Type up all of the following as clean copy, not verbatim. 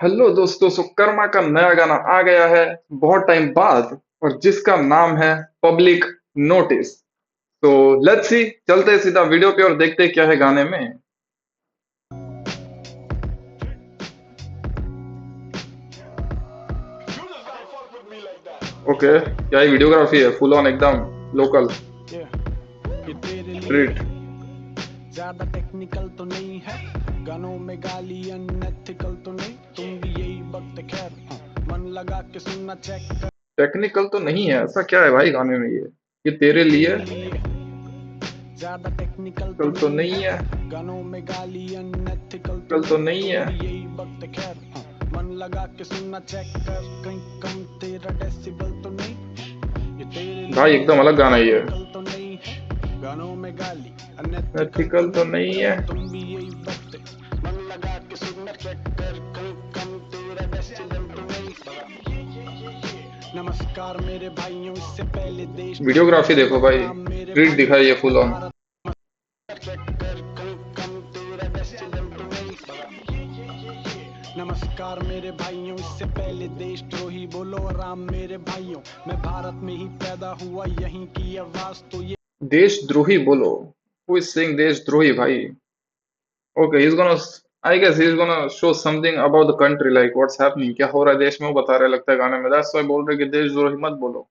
Hello दोस्तों, सो कर्मा का नया गाना आ गया है बहुत टाइम बाद, और जिसका नाम है पब्लिक नोटिस। तो लेट्स सी, चलते हैं सीधा वीडियो पे और देखते हैं क्या है गाने में। ओके, क्या ही वीडियोग्राफी है, फुल ऑन एकदम लोकल Yeah, ये तेरे लिए स्ट्रीट। ज्यादा टेक्निकल तो नहीं है, गानों में गाली अनएथिकल तो नहीं, तुम भी यही वक्त खैर मन लगा के सुनना चेक कर। टेक्निकल तो नहीं है, ऐसा क्या है भाई गाने में? ये तेरे लिए तेरे लिए ज्यादा टेक्निकल तो कल तो नहीं नहीं है, है, गानों में गाली अनएथिकल तो कल तो नहीं, नहीं तुम है। भी यही वक्त खैर मन लगा के सुनना चेक कर, कहीं कम तेरा डेसिबल तो नहीं। ये तेरे भाई लिए एकदम अलग ज्यादा गाना ही है। टेक्निकल तो नहीं है, गानों में गाली अनएथिकल तो एथिकल तो नहीं, नहीं है। तुम भी यही वक्त मन लगा के सुनना चेक कर, कहीं कम तेरा डेसिबल तो नहीं। नमस्कार मेरे भाइयों, इससे पहले देशद्रोही वीडियोग्राफी बोलो देखो भाई, राम मेरे स्ट्रीट भाइयों। दिखाई है मैं फुल ऑन। भारत चेक कर, कहीं कम तेरा डेसिबल तो नहीं। नमस्कार मेरे भाइयों, इससे पहले देशद्रोही बोलो राम मेरे भाइयों। मैं भारत में ही पैदा हुआ, यहीं की आवाज तो ये। देशद्रोही बोलो? हु इज सेइंग देशद्रोही भाई? Okay, he's gonna, I guess he's gonna show something about the country, like what's happening, क्या हो रहा है देश में, वो बता रहे लगता है गाने में। That's why बोल रहे कि देशद्रोही मत बोलो।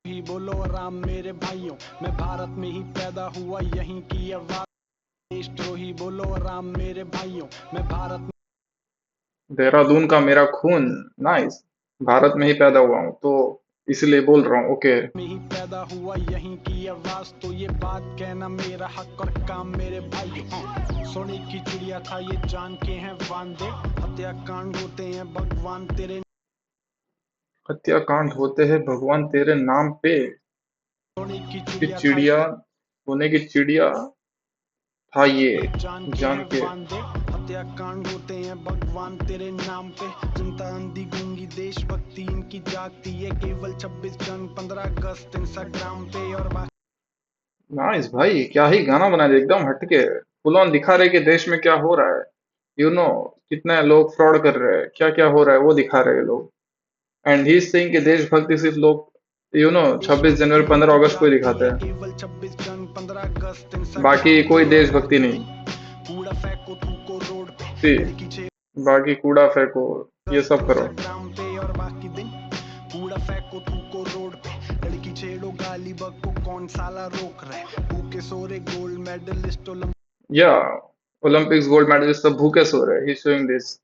ही बोलो राम मेरे भाइयों, मैं भारत में ही पैदा हुआ, यहीं की आवाज। देशद्रोही बोलो राम मेरे भाइयों, मैं भारत देहरादून का मेरा खून। नाइस। भारत में ही पैदा हुआ हूँ तो इसलिए बोल रहा हूँ। ओके। में ही पैदा हुआ, यहीं की आवाज तो ये बात कहना मेरा हक और काम मेरे भाइयों। सोने की चिड़िया था ये जान के हैं वांदे, हत्याकांड होते हैं भगवान तेरे। हत्याकांड होते हैं भगवान तेरे नाम पे। सोने की कि चिड़िया था चिड़िया, सोने की चिड़िया था ये, ये जान के जान हैं के। वांदे, हत्याकांड होते हैं भगवान तेरे नाम पे। जनता अंधी गूंगी, देशभक्ति इनकी जागती है, केवल 26 जन 15 अगस्त इंस्टाग्राम पे और नाइस भाई, क्या ही गाना बना दिया, एकदम हटके। फुल ऑन दिखा रहे कि देश में क्या हो रहा है। कितने लोग फ्रॉड कर रहे हैं, क्या क्या हो रहा है वो दिखा रहे हैं लोग। एंड ही इज सेइंग कि देशभक्ति सिर्फ लोग 26 देशभक्ति जनवरी 15 इनकी अगस्त को ही जागती दिखाते है, हैं। केवल 26 जन 15 अगस्त बाकी इंस्टाग्राम कोई पे और देशभक्ति बाकी नहीं। दिन कूड़ा फेंको थूको रोड सी, पे, लड़की 6 बाकी कूड़ा फेंको, ये अगस्त सब करो। इंस्टाग्राम पे और बाकी दिन कूड़ा फेंको थूको रोड पे, लड़की छेड़ो गाली बग को कौन साला रोक रहा है, भूखे सोरे गोल्ड मेडलिस्ट या ओलंपिक्स गोल्ड मेडलिस्ट सब भूखे सो रहे हैं, he showing this.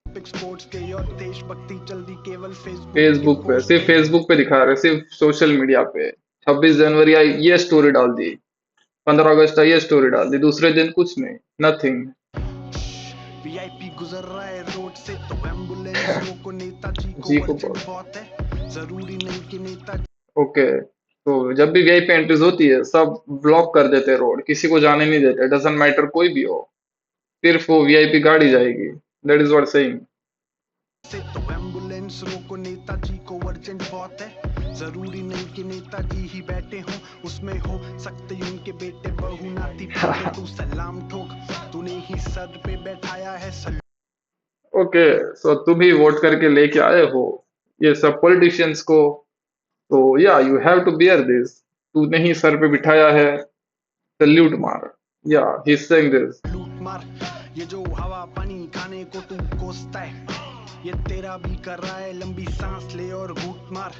Olympic sports के और देशभक्ति चल रही केवल फेसबुक के फेसबुक पे, पोस्ट सिर्फ पे। फेसबुक पे दिखा रहे, सिर्फ सोशल मीडिया पे। 26 जनवरी आई ये स्टोरी डाल दी, 15 अगस्त आई ये स्टोरी डाल दी, दूसरे दिन कुछ नहीं, नथिंग। वीआईपी गुजर रहा है रोड से तो एम्बुलेंस रोको, नेताजी को जी को अर्जेंट बोल। बहुत है, जरूरी नहीं कि नेता। ओके, तो जब भी वीआईपी एंट्रीज होती है सब ब्लॉक कर देते हैं रोड, किसी को जाने नहीं देते, डजंट मैटर कोई भी हो, सिर्फ वो वीआईपी गाड़ी जाएगी। That is what saying. से तो एम्बुलेंस रोको, नेताजी को अर्जेंट बहुत है, जरूरी नहीं कि नेताजी ही बैठे हों उसमें, हो सकते उनके बेटे बहू नाती पोते। तू सलाम ठोक, तूने ही सर पे बैठाया है ओके, सो तुम ही वोट करके लेके आए हो ये सब पॉलिटिशियंस को, तो या you have to bear this. तूने ही सर पे बिठाया है, सल्यूट मार। या ही सेइंग दिस। लूट मार। ये जो हवा पानी खाने को तू कोसता है, ये तेरा भी कर रहा है, लंबी सांस ले और घूट मार।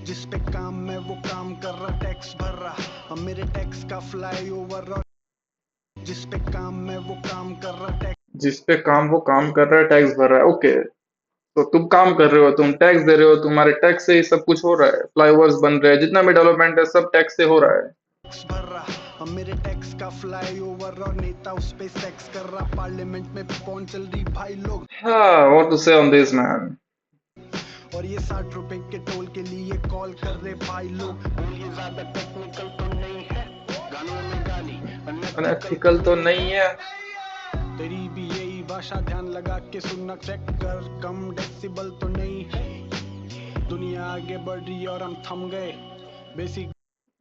जिस पे काम मैं वो काम कर रहा, टैक्स भर रहा, अब मेरे टैक्स का फ्लाईओवर। और जिस पे काम मैं वो काम कर रहा, टैक्स जिस पे काम वो काम कर रहा है, टैक्स भर रहा है। ओके, तो तुम काम कर रहे हो, तुम टैक्स दे रहे हो, तुम्हारे टैक्स से ही सब कुछ हो रहा है, फ्लाईओवर्स बन रहे हैं, जितना भी डेवलपमेंट है सब टैक्स से हो रहा है। भर रहा, अब मेरे टैक्स का फ्लाईओवर और नेता उस पे सेक्स कर रहा, पार्लियामेंट में पहुंच चल रही भाई लोग। हाँ, व्हाट टू से ऑन दिस मैन। और ये 60 रुपए के टोल के लिए कॉल कर रहे भाई लोग। ये ज्यादा टेक्निकल तो नहीं है, गानों में गाली अनएथिकल तो अनएथिकल तो नहीं नहीं है। है, तेरी भी यही भाषा ध्यान लगा के सुनना चेक कर, कम डेसिबल तो नहीं है, दुनिया आगे बढ़ रही और हम थम गए basic.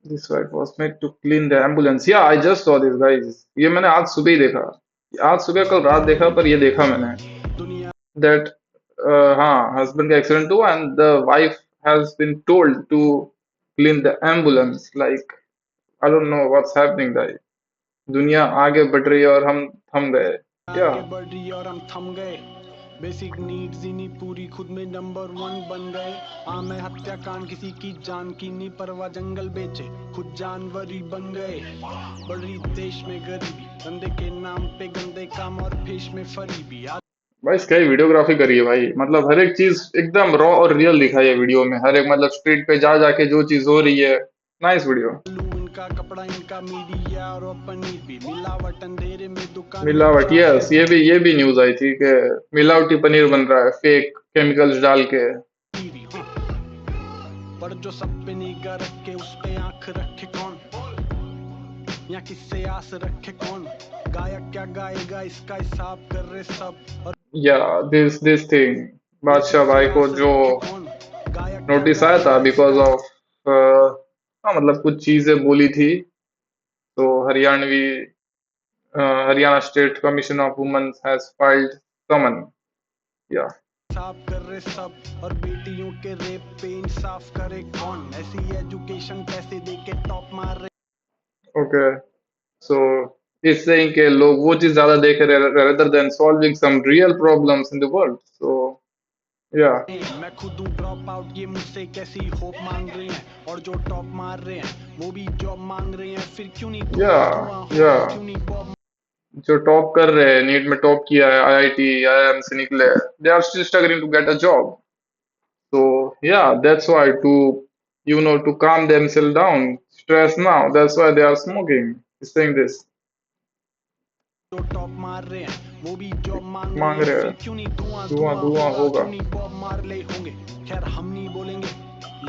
This white was made to clean the ambulance. Yeah I just saw this guys, ये मैंने आज सुबह ही देखा। आज सुबह कल रात देखा, पर ये देखा मैंने। दुनिया that हाँ husband का एक्सीडेंट हुआ and the wife has been told to clean the ambulance. Like I don't know what's happening भाई. दुनिया आगे बढ़ रही है और हम थम गए. आगे Yeah. बढ़ रही और हम थम गए बेसिक नीड्स ही नहीं पूरी खुद में नंबर वन बन गए आम है हत्याकांड किसी की जान की नहीं परवाह जंगल बेचे खुद जानवर ही बन गए बढ़ रही देश में गरीबी धंधे के नाम पे गंदे काम और फेश में फरीबी भाई इसका ही वीडियोग्राफी करी है भाई. मतलब हर एक चीज एकदम रॉ और रियल दिखाई है वीडियो में. हर एक मतलब स्ट्रीट पे जा जाके जो चीज हो रही है. Nice video. आलू इनका कपड़ा इनका मीडिया और पनीर भी मिलावट अंधेरे में दुकान में मिलावट. ट्राफिक यस, ये भी न्यूज आई थी कि मिलावटी पनीर बन रहा है फेक केमिकल्स डाल के. भी पर जो सब पे निगाह रखे उस पे आंख रखे कौन या किससे आस रखे कौन गायक क्या गाएगा इसका हिसाब कर रहे सब और या दिस थिंग. या बादशाह किससे भाई को आस जो रखे कौन गायक क्या नोटिस आया था गाएगा बिकॉज इसका ऑफ हाँ मतलब कुछ चीजें बोली थी. तो Haryana state commission of women has filed summon. या हिसाब कर रहे सब और बेटियों के रेप पे इंसाफ करे कौन ऐसी एजुकेशन पैसे दे के टॉप मार रहे ओके. सो इस saying के लोग वो चीज ज्यादा देख रहे rather than solving some real problems in the world. So yeah. मैं खुद हूँ ड्रॉप आउट ये मुझसे कैसी होप मांग रहे हैं और जो टॉप मार रहे हैं वो भी जॉब मांग रहे हैं फिर क्यों नहीं धुआं Yeah, धुआं होगा yeah. क्यों नहीं बॉब जो टॉप कर रहे हैं, नीट में टॉप किया है, आईआईटी आईआईएम से निकले, they are still struggling to get a job. So yeah, that's why to calm themselves down, stress now. That's why they are smoking. He's saying this. जो top मार रहे हैं वो भी जॉब मांग रहे मांग हैं रहे फिर हैं. क्यों नहीं धुआं धुआं धुआं धुआं होगा होगा. क्यों नहीं बॉब मार ले होंगे खैर हम नहीं बोलेंगे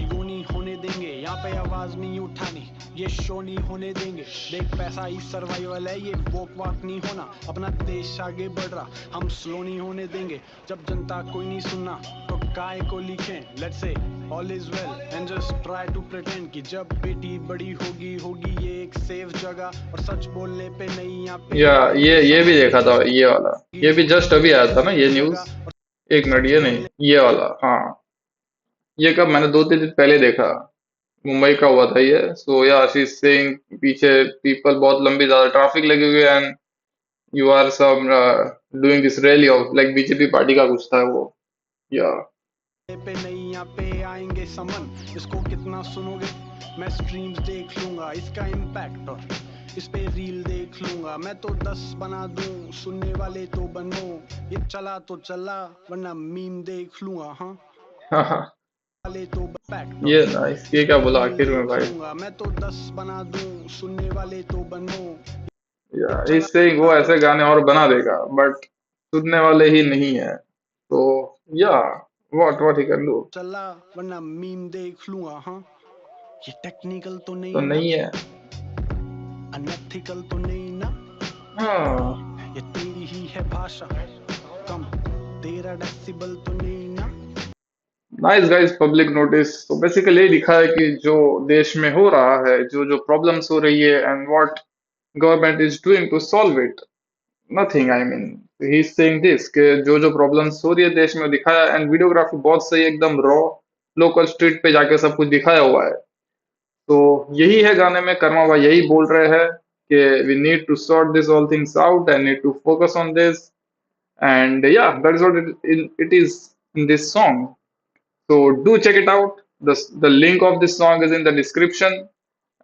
ईगो नहीं होने देंगे यहाँ पे आवाज नहीं उठानी ये शो नहीं होने देंगे देख पैसा ही सर्वाइवल है ये वोक वाक नहीं होना अपना देश आगे बढ़ रहा हम स्लो नहीं होने देंगे जब जनता कोई नहीं सुनना तो काय को लिखें let's say all is well and just try to pretend कि जब बेटी बड़ी होगी होगी ये एक सेफ जगह और सच बोलने पे नहीं यहाँ पे या आएंगे ये भी समन देखा था ये वाला. ये भी जस्ट अभी आया था ना ये सेफ न्यूज. जगह और एक मिनट, सच ये नहीं, बोलने ये वाला. हाँ, ये कब, मैंने 2-3 दिन पहले देखा. मुंबई का हुआ था ये. So yeah she is saying पीछे पीपल बहुत लंबी ज्यादा ट्रैफिक लगी हुई है and you are some doing this rally of like BJP party का कुछ था वो. या पे नहीं यहाँ पे आएंगे समन इसको कितना सुनोगे मैं स्ट्रीम्स देख लूंगा इसका इम्पैक्ट और इस पे रील देख लूंगा मैं तो 10 बना दूं सुनने वाले तो बनो ये चला तो चला वरना मीम देख लूंगा हाँ हाँ हाँ. वाले तो इम्पैक्ट ये और नाइस. इस ये क्या पे बोला रील आखिर में देख भाई. लूंगा मैं तो 10 बना दूं सुनने वाले तो बनो ये या चला इस सेइंग वो ऐसे गाने और बना देगा बट सुनने वाले ही नहीं है. तो या व्हाट ही कैन डू. चला वरना मीम देख लूंगा हाँ ये टेक्निकल तो तो नहीं ना नहीं है. अनएथिकल तो नहीं ना हाँ. ये तेरी ही है भाषा कम तेरा डेसिबल तो नहीं ना नाइस गाइस. पब्लिक नोटिस तो बेसिकली यही दिखा है कि जो देश में हो रहा है, जो जो प्रॉब्लम्स हो रही है and what government is doing to solve it. Nothing. I mean he is saying this कि जो जो प्रॉब्लम्स हो रही है देश में दिखाया. एंड वीडियोग्राफी बहुत सही, एकदम रॉ, लोकल स्ट्रीट पे जाके सब कुछ दिखाया हुआ है. तो यही है गाने में. कर्मा भाई यही बोल रहे हैं कि we need to sort this all things out and need to focus on this. And yeah, that is what it is in this song. So do check it out. The link of this song is in the description.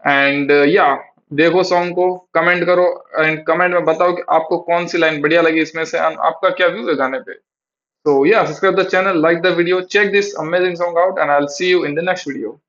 And yeah, देखो song को, comment करो and comment में बताओ कि आपको कौन सी line बढ़िया लगी इसमें से and आपका क्या व्यू है गाने पे. So yeah, subscribe the channel, like the video, check this amazing song out, and I'll see you in the next video.